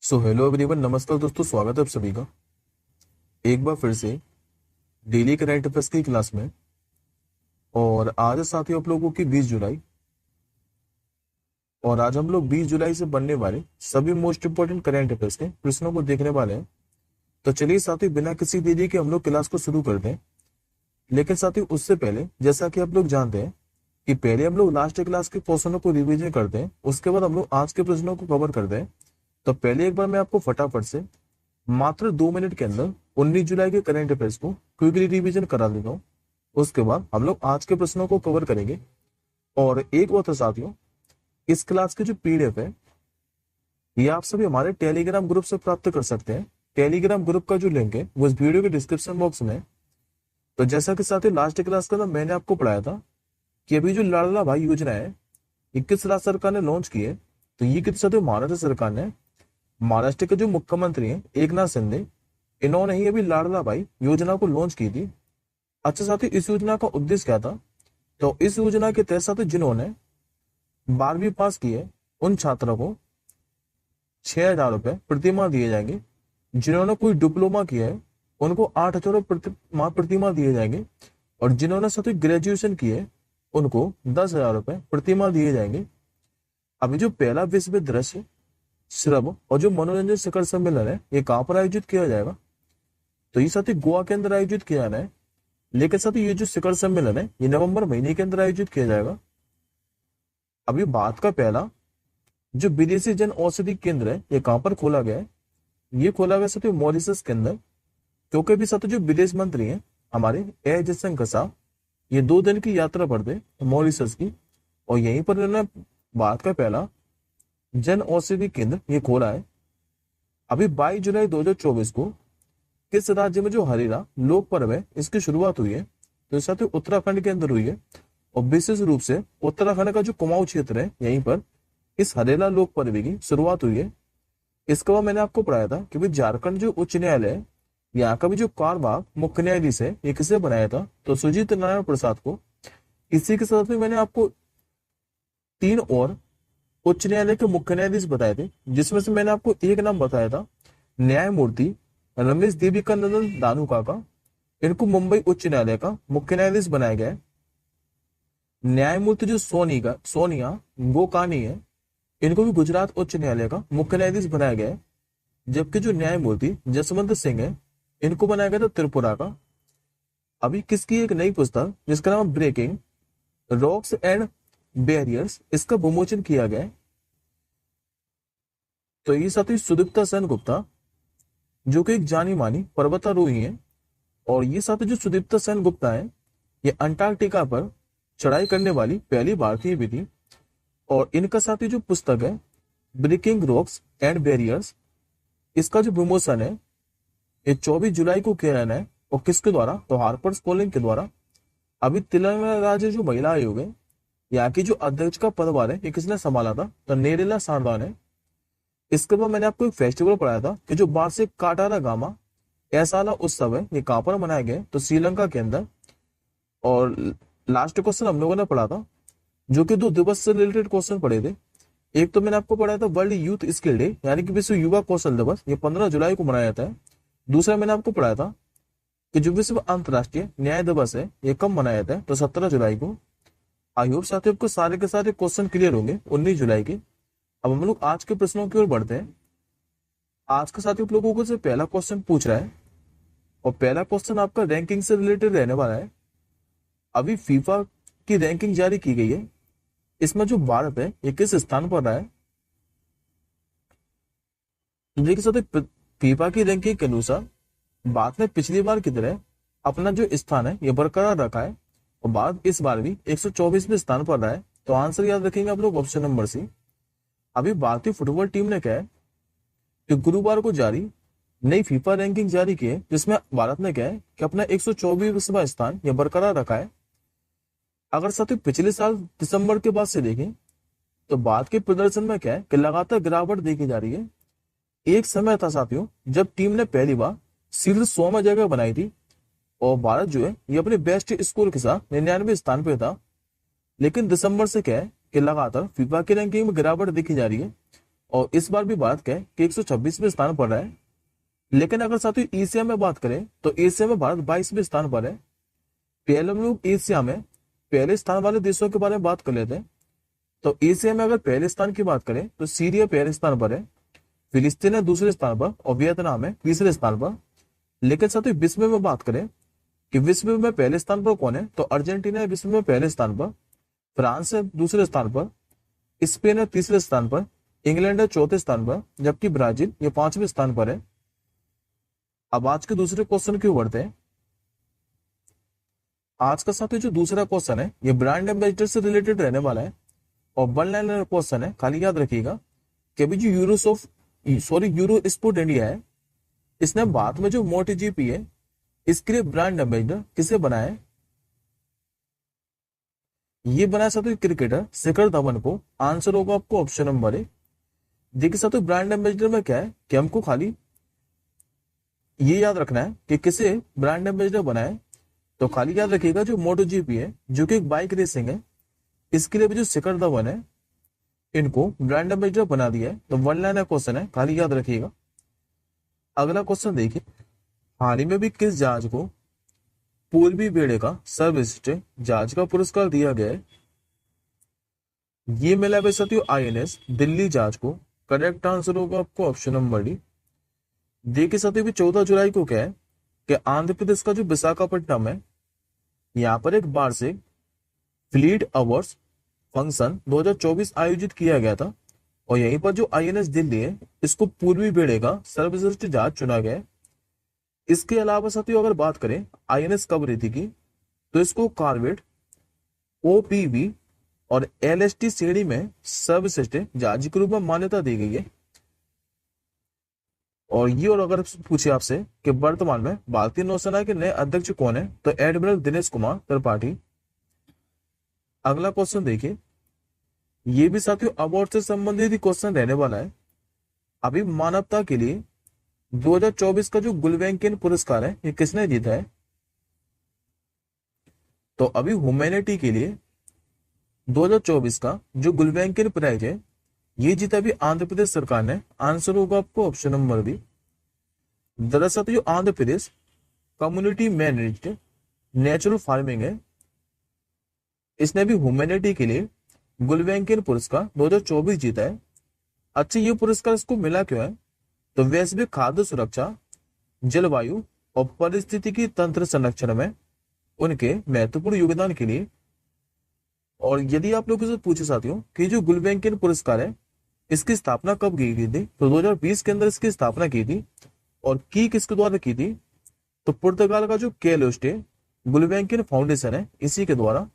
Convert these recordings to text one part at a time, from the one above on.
So hello everyone, नमस्कार दोस्तों, स्वागत है आप सभी का एक बार फिर से डेली करंट अफेयर्स की क्लास में। और आज है साथियों आप लोगों की 20 जुलाई। और आज हम लोग 20 जुलाई से बनने वाले सभी मोस्ट इंपोर्टेंट करंट अफेयर्स के प्रश्नों को देखने वाले हैं। तो चलिए साथियों, बिना किसी देरी के हम लोग क्लास को शुरू करते हैं। लेकिन साथियों उससे पहले, जैसा कि आप लोग जानते हैं कि पहले हम लोग लास्ट क्लास के क्वेश्चनों को रिवीजन करते हैं, उसके बाद हम लोग आज के प्रश्नों को कवर करते हैं। तो पहले एक बार मैं आपको फटाफट से मात्र 2 मिनट के अंदर 19 जुलाई के करंट अफेयर्स को क्विकली रिवीजन करा देता हूँ। उसके बाद हम लोग आज के प्रश्नों को कवर करेंगे। और एक बात है साथियों, इस क्लास की जो पीडीएफ है ये आप सभी हमारे टेलीग्राम ग्रुप से प्राप्त कर सकते हैं। टेलीग्राम ग्रुप का जो लिंक है वो इस वीडियो के डिस्क्रिप्शन बॉक्स में है। तो जैसा कि साथियों लास्ट क्लास का मैंने आपको पढ़ाया था कि अभी जो लाडला भाई योजना है ये किस राज्य सरकार ने लॉन्च की है, तो ये किस साथियों महाराष्ट्र सरकार ने, महाराष्ट्र के जो मुख्यमंत्री हैं एकनाथ शिंदे, इन्होंने ही अभी लाडला भाई योजना को लॉन्च की थी। अच्छा साथियों, इस योजना का उद्देश्य क्या था? तो इस योजना के तहत साथियों जिन्होंने 12वीं पास की है उन छात्रों को 6,000 रुपए प्रतिमाह दिए जाएंगे। जिन्होंने कोई डिप्लोमा किया है उनको 8,000 रुपए प्रतिमाह दिए जाएंगे। और जिन्होंने साथियों ग्रेजुएशन की है उनको 10,000 रुपए प्रतिमाह दिए जाएंगे। अभी जो पहला विश्व दृश्य श्रम और जो मनोरंजन शिखर सम्मेलन है ये कहाँ पर आयोजित किया जाएगा? तो ये साथी गोवा के अंदर आयोजित किया जाना है। लेकिन साथी ये जो शिखर सम्मेलन है ये नवंबर महीने के अंदर आयोजित किया जाएगा। अभी भारत का पहला जो विदेशी जन औषधि केंद्र है ये कहाँ पर खोला गया है? ये खोला गया साथी मॉरिशस के अंदर। क्योंकि अभी साथी जो विदेश मंत्री हैं हमारे एस जयशंकर साहब, ये 2 दिन की यात्रा पर थे मॉरिशस की। और यहीं पर उन्होंने भारत का पहला जन औषधि केंद्र ये खोला है। अभी 22 जुलाई 2024 को किस राज्य में जो हरेला लोक पर्व है इसकी शुरुआत हुई है? तो साथ ही उत्तराखंड के अंदर हुई है। और विशेष रूप से उत्तराखंड का जो कुमाऊं क्षेत्र है यहीं पर इस हरेला लोक पर्व की शुरुआत हुई है। इसके बाद मैंने आपको पढ़ाया था कि भाई झारखंड जो उच्च न्यायालय है यहाँ का भी जो कार्यवाहक मुख्य न्यायाधीश है ये किसे बनाया था? तो सुजीत नारायण प्रसाद को। इसी के साथ में मैंने आपको 3 और उच्च न्यायालय के मुख्य न्यायाधीश बताए थे, जिसमें से मैंने आपको एक नाम बताया था न्यायमूर्ति रमेश देविकानंदन दानुका का। इनको मुंबई उच्च न्यायालय का मुख्य न्यायाधीश बनाया गया है। न्यायमूर्ति जो सोनिया गोकानी है इनको भी गुजरात उच्च न्यायालय का मुख्य न्यायाधीश बनाया गया है। जबकि जो न्यायमूर्ति जसवंत सिंह है इनको बनाया गया था त्रिपुरा का। अभी किसकी एक नई पुस्तक जिसका नाम ब्रेकिंग रॉक्स एंड बैरियर्स, इसका विमोचन किया गया है। तो ये साथी सुदीप्ता सेन गुप्ता जो कि एक जानी मानी पर्वतारोही है। और ये साथी जो सुदीप्ता सेन गुप्ता है ये अंटार्कटिका पर चढ़ाई करने वाली पहली भारतीय भी थी। और इनका साथी जो पुस्तक है ब्रेकिंग रॉक्स एंड बैरियर्स, इसका जो विमोचन है ये 24 जुलाई को किया जाना है। और किसके द्वारा? तो हार्पर्स कॉलिंग के द्वारा। अभी तेलंगाना राज्य जो महिला आयोग है यहाँ की जो अध्यक्ष का पदभार है ये किसने संभाला था? तो नेरेला सारदा ने। इसके बाद मैंने आपको एक फेस्टिवल पढ़ाया था कि जो वार्षिक काटारा गामा ऐसाला उत्सव है ये कहाँ पर मनाया गया? तो श्रीलंका के अंदर। और लास्ट क्वेश्चन हम लोगों ने पढ़ा था जो कि 2 दिवस से रिलेटेड क्वेश्चन पढ़े थे। एक तो मैंने आपको पढ़ाया था वर्ल्ड यूथ स्किल डे यानी कि विश्व युवा कौशल दिवस, ये 15 जुलाई को मनाया जाता है। दूसरा मैंने आपको पढ़ाया था कि जो विश्व अंतर्राष्ट्रीय न्याय दिवस है ये कब मनाया जाता है? तो 17 जुलाई को। आई होप साथियों आपको सारे के सारे क्वेश्चन क्लियर होंगे 19 जुलाई के। अब हम लोग आज के प्रश्नों की ओर बढ़ते हैं। आज का साथियों आप लोगों को से पहला क्वेश्चन पूछ रहा है और पहला क्वेश्चन आपका रैंकिंग से रिलेटेड रहने वाला है। अभी फीफा की रैंकिंग जारी की गई है, इसमें जो भारत है ये किस स्थान पर रहा है? तो देखिए साथियों फीफा की रैंकिंग के अनुसार भारत ने पिछली बार की तरह अपना जो स्थान है ये बरकरार रखा है। और भारत इस बार भी 124वें स्थान पर रहा है। तो आंसर याद रखेंगे आप लोग ऑप्शन नंबर सी। अभी भारतीय फुटबॉल टीम ने कहा है कि गुरुवार को जारी नई फीफा रैंकिंग जारी की है, जिसमें भारत ने कहा है कि अपना 124वां स्थान यह बरकरार रखा है। अगर साथियों पिछले साल दिसंबर के बाद से देखें तो भारत के प्रदर्शन में क्या है कि लगातार गिरावट देखी जा रही है। एक समय था साथियों जब टीम ने पहली बार शीर्ष 100 में जगह बनाई थी और भारत जो है ये अपने बेस्ट स्कोर के साथ 99वें स्थान पे था। लेकिन दिसंबर से क्या है कि लगातार फीफा की रैंकिंग में गिरावट देखी जा रही है। और इस बार भी बात करें कि 126वें स्थान पर है। लेकिन अगर साथियों एशिया में बात करें तो एशिया में भारत 22वें स्थान पर है। पहले हम लोग एशिया में पहले स्थान वाले देशों के बारे में बात कर लेते हैं। तो एशिया में अगर पहले स्थान की बात करें तो सीरिया पहले स्थान पर है, फिलिस्तीन है दूसरे स्थान पर और वियतनाम है तीसरे स्थान पर। लेकिन साथियों विश्व में बात करें कि विश्व में पहले स्थान पर कौन है, तो अर्जेंटीना है विश्व में पहले स्थान पर, फ्रांस है दूसरे स्थान पर, स्पेन है तीसरे स्थान पर, इंग्लैंड है चौथे स्थान पर, जबकि ब्राजील ये 5वें स्थान पर है। अब आज के दूसरे क्वेश्चन की ओर बढ़ते हैं। आज का साथियों जो दूसरा क्वेश्चन है ये ब्रांड एम्बेसडर से रिलेटेड रहने वाला है और वन लाइनर क्वेश्चन है। खाली याद रखिएगा कि अभी जो यूरो स्पोर्ट इंडिया है, इसने बाद में जो मोटो जीपी है इसके लिए ब्रांड एम्बेसडर किसे बनाया है? ये बनाया साथियों क्रिकेटर शिखर धवन को। आंसर होगा आपको ऑप्शन नंबर ए। देखिए साथियों ब्रांड एम्बेसडर में क्या है कि हमको खाली ये याद रखना है कि किसे ब्रांड एम्बेसडर बनाए। तो खाली याद रखिएगा जो मोटो जीपी है जो कि एक बाइक रेसिंग है, इसके लिए भी जो शिखर धवन है इनको ब्रांड एम्बेसडर बना दिया है। तो वन लाइनर क्वेश्चन है, खाली याद रखिएगा। अगला क्वेश्चन देखिए, हाल ही में भी किस जहाज को पूर्वी बेड़े का सर्वश्रेष्ठ जहाज का पुरस्कार दिया गया है? ये मिला है साथियों आईएनएस दिल्ली जहाज को। करेक्ट आंसर होगा आपको ऑप्शन नंबर डी। देखिए साथियों भी 14 जुलाई को क्या है कि आंध्र प्रदेश का जो विशाखापट्टनम है यहाँ पर एक वार्षिक फ्लीट अवार्ड्स फंक्शन 2024 आयोजित किया गया था और यहीं पर जो आईएनएस दिल्ली है इसको पूर्वी बेड़े का सर्वश्रेष्ठ जहाज चुना गया है। इसके अलावा साथियों अगर बात करें आईएनएस कवरत्ती की, तो इसको कॉर्वेट, ओपीवी और एलएसटी श्रेणी में सर्वश्रेष्ठ जहाज के रूप में मान्यता दी गई है। और ये और अगर पूछे आपसे कि वर्तमान में भारतीय नौसेना के नए अध्यक्ष कौन है, तो एडमिरल दिनेश कुमार त्रिपाठी। अगला क्वेश्चन देखिए, ये भी साथियों अवार्ड से संबंधित क्वेश्चन रहने वाला है। अभी मानवता के लिए 2024 का जो गुलवेंकियन पुरस्कार है ये किसने जीता है? तो अभी ह्यूमैनिटी के लिए 2024 का जो गुलवेंकियन प्राइज है ये जीता भी आंध्र प्रदेश सरकार ने। आंसर होगा आपको ऑप्शन नंबर बी। दरअसल जो Andhra Pradesh community managed natural farming है, इसने भी ह्यूमैनिटी के लिए गुलवेंकियन पुरस्कार 2024 जीता है। अच्छा, ये पुरस्कार इसको मिला क्यों है? तो वैश्विक खाद्य सुरक्षा, जलवायु और पारिस्थितिकी तंत्र संरक्षण में उनके महत्वपूर्ण योगदान के लिए। और यदि आप लोगों से पूछे साथियों कि जो गुलवेंकियन पुरस्कार है इसकी स्थापना कब की गई थी, तो 2020 के अंदर इसकी स्थापना की थी। और की किसके द्वारा की थी? तो पुर्तगाल का जो केलोस्टे गुलवेंकियन फाउंडेशन है इसी के द्वारा।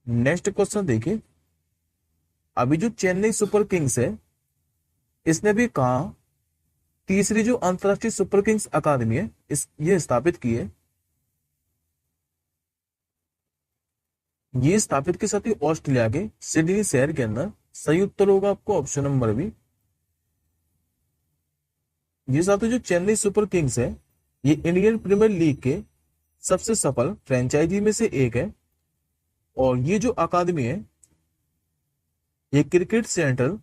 नेक्स्ट क्वेश्चन देखिए, अभी जो चेन्नई सुपर किंग्स है इसने भी कहा तीसरी जो अंतरराष्ट्रीय सुपर किंग्स अकादमी है ये स्थापित की है। ये स्थापित के साथ ही ऑस्ट्रेलिया के सिडनी शहर के अंदर। सही उत्तर होगा आपको ऑप्शन नंबर बी। ये साथियों जो चेन्नई सुपर किंग्स है ये इंडियन प्रीमियर लीग के सबसे सफल फ्रेंचाइजी में से एक है। और ये जो अकादमी है ये क्रिकेट सेंटर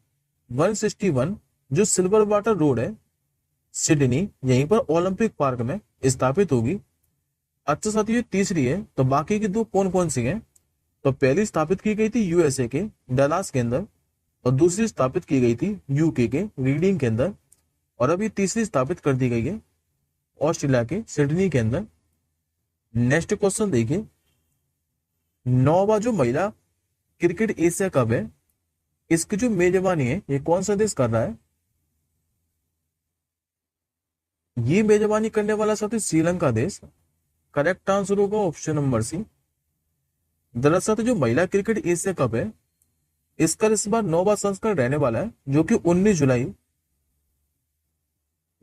161 जो सिल्वर वाटर रोड है सिडनी, यहीं पर ओलंपिक पार्क में स्थापित होगी। अच्छा साथियों तीसरी है, तो बाकी की दो कौन कौन सी हैं? तो पहली स्थापित की गई थी यूएसए के डलास के अंदर और दूसरी स्थापित की गई थी यूके के रीडिंग के अंदर और अभी तीसरी स्थापित कर दी गई है ऑस्ट्रेलिया के सिडनी के अंदर। नेक्स्ट क्वेश्चन देखिए, 9वां जो महिला क्रिकेट एशिया कप है इसकी जो मेजबानी है ये कौन सा देश कर रहा है? ये मेजबानी करने वाला साथी श्रीलंका देश। करेक्ट आंसर होगा ऑप्शन नंबर सी। दरअसल जो महिला क्रिकेट एशिया कप है इसका इस बार 9वां संस्करण रहने वाला है जो कि 19 जुलाई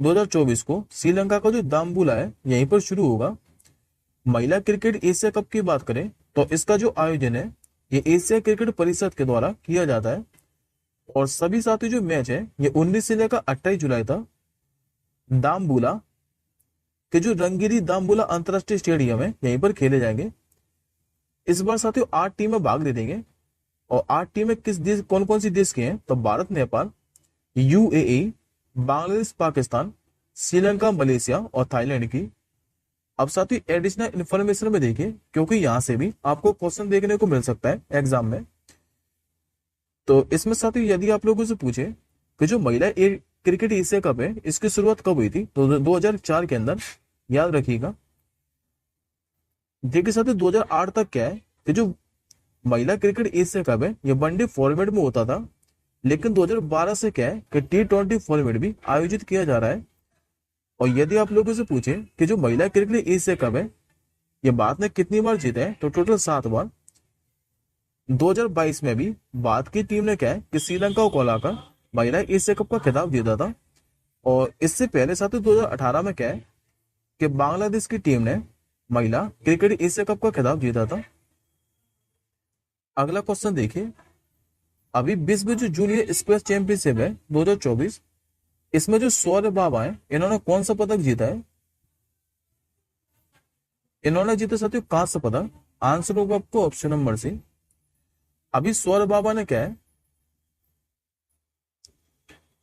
2024 को श्रीलंका का जो दाम्बुला है यहीं पर शुरू होगा। महिला क्रिकेट एशिया कप की बात करें तो इसका जो आयोजन है ये एशिया क्रिकेट परिषद के द्वारा किया जाता है और सभी साथी जो मैच है ये 19 से लेकर 28 जुलाई तक दाम्बुला के जो रंगीरी दाम्बुला अंतरराष्ट्रीय स्टेडियम है यहीं पर खेले जाएंगे। इस बार साथियों 8 टीमें भाग ले देंगे और 8 टीमें किस देश, कौन कौन सी देश की हैं? तो भारत, नेपाल, यूएई, बांग्लादेश, पाकिस्तान, श्रीलंका, मलेशिया और थाईलैंड की। अब साथ ही एडिशनल इन्फॉर्मेशन में देखिए, क्योंकि यहां से भी आपको क्वेश्चन देखने को मिल सकता है एग्जाम में। तो इसमें साथ ही यदि आप लोगों से पूछे कि जो महिला क्रिकेट एशिया कप है, इसकी शुरुआत कब हुई थी? तो 2004 के अंदर, याद रखिएगा। देखिए साथ ही 2008 तक क्या है कि जो महिला क्रिकेट एशिया कप है, ये वनडे फॉर्मेट में होता था। लेकिन 2012 से क्या है कि T20 फॉर्मेट भी आयोजित किया जा रहा है। और यदि आप लोगों से पूछे कि जो महिला क्रिकेट एशिया कप है, ये भारत ने कितनी बार जीता है? तो टोटल 7 बार। 2022 में भी भारत की टीम ने क्या है कि श्रीलंका को हराकर महिला एशिया कप का खिताब जीता था। और इससे पहले साथ ही 2018 में क्या है कि बांग्लादेश की टीम ने महिला क्रिकेट एशिया कप का खिताब जीता था। अगला क्वेश्चन देखिए, अभी विश्व जो जूनियर स्क्वैश चैंपियनशिप है 2024, इसमें जो सौरभ बाबा है, इन्होंने कौन सा पदक जीता है? इन्होंने जीता साथियों कांस्य पदक। आंसर होगा आपको ऑप्शन नंबर सी। अभी सौरभ बाबा ने क्या है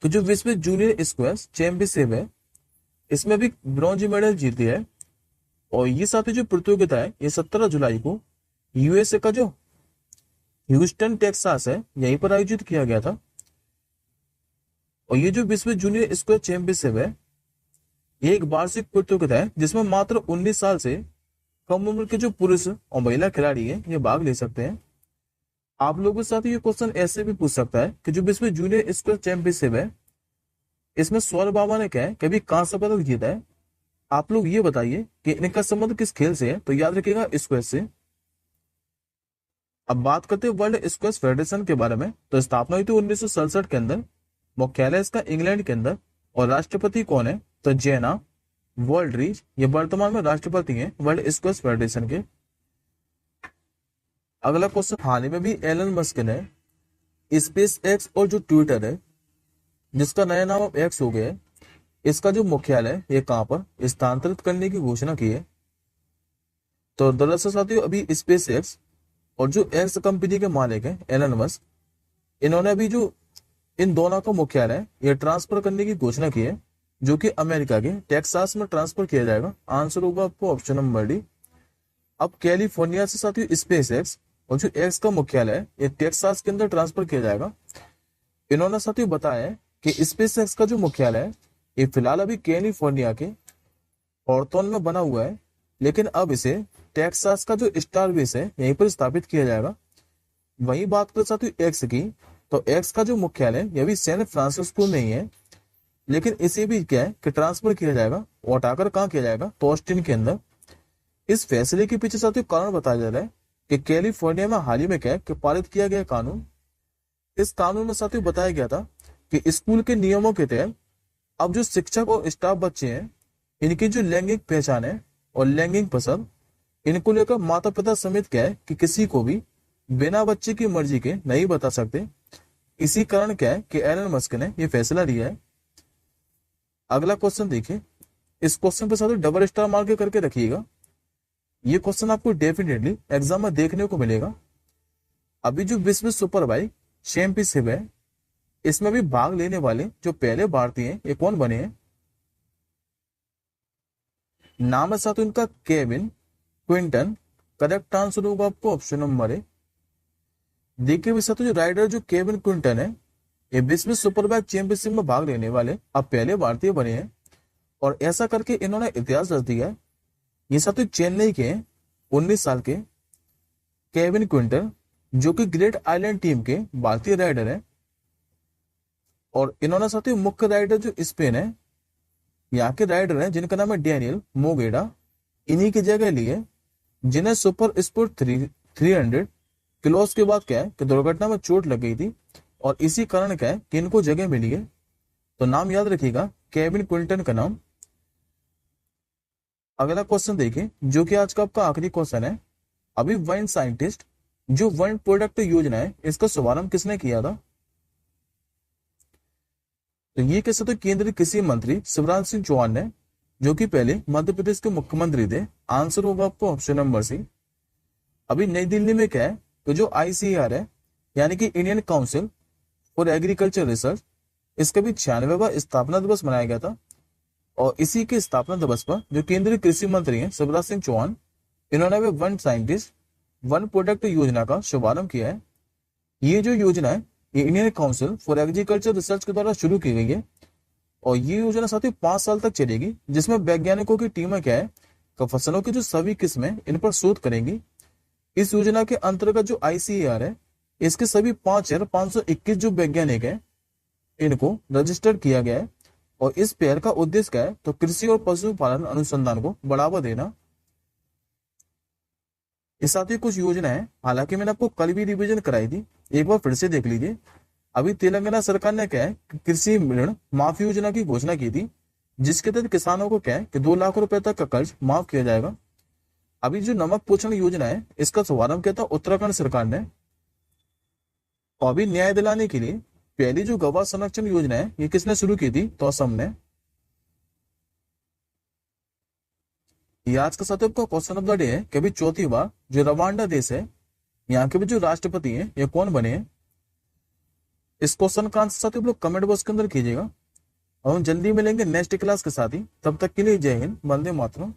तो जो विश्व जूनियर स्क्वैश चैंपियनशिप है, इसमें भी ब्रॉन्ज मेडल जीती है। और ये साथी जो प्रतियोगिता है, ये 17 जुलाई को यूएसए का जो ह्यूस्टन टेक्सास है, यहीं पर आयोजित किया गया था। और ये जो विश्व जूनियर स्क्वैश चैंपियनशिप है, ये एक वार्षिक प्रतियोगिता है जिसमें मात्र 19 साल से कम उम्र के जो पुरुष और महिला खिलाड़ी है, ये भाग ले सकते हैं। आप लोगों के साथ ये क्वेश्चन ऐसे भी पूछ सकता है कि जो विश्व जूनियर स्क्वैश चैंपियनशिप है, इसमें सौरभ बाबा ने क्या है कभी कांस्य पदक जीता है। आप लोग ये बताइए कि इनका संबंध किस खेल से है? तो याद रखिएगा स्क्वैश से। अब बात करते हैं वर्ल्ड स्क्वैश फेडरेशन के बारे में। तो स्थापना हुई थी 1967 के अंदर, मुख्यालय इसका इंग्लैंड के अंदर। और राष्ट्रपति कौन है? तो जेना वर्ल्डरीज, ये वर्तमान में राष्ट्रपति हैं वर्ल्ड स्क्वैश फेडरेशन के। अगला क्वेश्चन, हाल ही में भी एलन मस्क ने स्पेस एक्स और जो ट्विटर है, जिसका नया नाम अब एक्स हो गया है, इसका जो मुख्यालय है ये कहां पर स्थानांतरित करने की घोषणा की है? तो दरअसल साथियों, अभी स्पेस एक्स और जो एक्स कंपनी के मालिक है एलन मस्क, इन्होंने अभी जो इन दोनों का मुख्यालय ये ट्रांसफर करने की घोषणा की है, जो कि अमेरिका के टेक्सास में ट्रांसफर किया जाएगा। आंसर होगा आपको ऑप्शन नंबर डी। अब कैलिफोर्निया से साथियों स्पेस एक्स और जो एक्स का मुख्यालय है ये टेक्सास के अंदर ट्रांसफर किया जाएगा। इन्होंने साथियों बताया है कि स्पेस एक्स का जो मुख्यालय है ये फिलहाल अभी कैलिफोर्निया के हॉर्थोन में बना हुआ है, लेकिन अब इसे टेक्सास का जो स्टार बेस है यहीं पर स्थापित किया जाएगा। वही बात करें साथियों एक्स की, तो एक्स का जो मुख्यालय यह भी सैन फ्रांसिस्को में ही है, लेकिन इसे भी क्या है कि ट्रांसफर किया जाएगा और हटाकर कहाँ किया जाएगा? तो ऑस्टिन के अंदर। इस फैसले के पीछे साथियों कारण बताया जा रहा है कि कैलिफोर्निया में हाल ही में क्या है कि पारित किया गया कानून। इस कानून में साथियों बताया गया था कि स्कूल के नियमों के तहत अब जो शिक्षक और स्टाफ बच्चे हैं, इनकी जो लैंगिक पहचान है और लैंगिक पसंद, इनको लेकर माता पिता समेत क्या है कि किसी को भी बिना बच्चे की मर्जी के नहीं बता सकते। इसी कारण क्या है कि एलन मस्क ने यह फैसला लिया है। अगला क्वेश्चन देखिए, इस क्वेश्चन पे साथियों डबल स्टार मार के करके रखिएगा। ये क्वेश्चन आपको डेफिनेटली एग्जाम में देखने को मिलेगा। अभी जो विश्व सुपर बाइक चैंपियनशिप है, इसमें भी भाग लेने वाले जो पहले भारतीय हैं ये कौन बने हैं? नाम है साथियों इनका केविन क्विंटन। करेक्ट आंसर होगा आपको ऑप्शन नंबर ए। देखिए भी साथियों, जो राइडर जो केविन क्विंटन है, ये विश्व सुपर बाइक चैंपियनशिप में भाग लेने वाले अब पहले भारतीय बने हैं। और ऐसा करके इन्होंने इतिहास रच दिया है। ये साथियों चेन्नई के 19 साल के केविन क्विंटन, जो कि ग्रेट आइलैंड टीम के भारतीय राइडर हैं। और इन्होंने साथियों मुख्य राइडर जो स्पेन है, यहाँ के राइडर हैं जिनका नाम है डैनियल मोगेडा, इन्हीं की जगह लिए, जिन्हें सुपर स्पोर्ट 300 किलोस के बाद क्या है कि दुर्घटना में चोट लग गई थी। और इसी कारण क्या है कि इनको जगह मिली है। तो नाम याद रखिएगा, केविन क्विंटन का नाम। अगला क्वेश्चन देखिए, जो कि आज का आपका आखिरी क्वेश्चन है। अभी वन साइंटिस्ट जो वन प्रोडक्ट योजना है, इसका शुभारंभ किसने किया था? तो ये कैसे? तो केंद्रीय कृषि मंत्री शिवराज सिंह चौहान ने, जो कि पहले मध्य प्रदेश के मुख्यमंत्री थे। आंसर होगा आपको ऑप्शन नंबर सी। अभी नई दिल्ली में क्या है तो जो ICAR है, यानी कि Indian council for agriculture research, इसका भी 96वां स्थापना दिवस मनाया गया था। और इसी के स्थापना दिवस पर जो केंद्रीय कृषि मंत्री हैं शिवराज सिंह चौहान, इन्होंने भी वन साइंटिस्ट वन प्रोडक्ट योजना का शुभारंभ किया है। ये जो योजना है ये Indian council for agriculture research के द्वारा शुरू की गई है और ये योजना साथ ही 5 साल तक चलेगी, जिसमें वैज्ञानिकों की टीमें क्या है कि फसलों की जो सभी किस्में इन पर शोध करेंगी। इस योजना के अंतर्गत जो ICAR है, इसके सभी 5,521 जो वैज्ञानिक है इनको रजिस्टर किया गया है। और इस पेयर का उद्देश्य क्या है, तो कृषि और पशुपालन अनुसंधान को बढ़ावा देना। इस साथ ही कुछ योजना है, हालांकि मैंने आपको कल भी रिवीजन कराई थी, एक बार फिर से देख लीजिए। अभी तेलंगाना सरकार ने क्या है कि कृषि ऋण माफी योजना की घोषणा की थी, जिसके तहत किसानों को क्या है कि 2 लाख रुपए तक का कर्ज माफ किया जाएगा। अभी जो नमक पोषण योजना है, इसका शुभारंभ किया था उत्तराखंड सरकार ने। और अभी न्याय दिलाने के लिए पहली जो गवाह संरक्षण योजना है, ये किसने शुरू की थी, तो असम ने। ये आज का साथ आपका क्वेश्चन ऑफ द डे है कि अभी चौथी बार जो रवांडा देश है, यहाँ के भी जो राष्ट्रपति हैं ये कौन बने हैं। इस क्वेश्चन का आंसर साथ ही आप लोग कमेंट बॉक्स के अंदर कीजिएगा। और हम जल्दी मिलेंगे नेक्स्ट क्लास के साथ ही, तब तक के लिए जय हिंद, वंदे मातरम।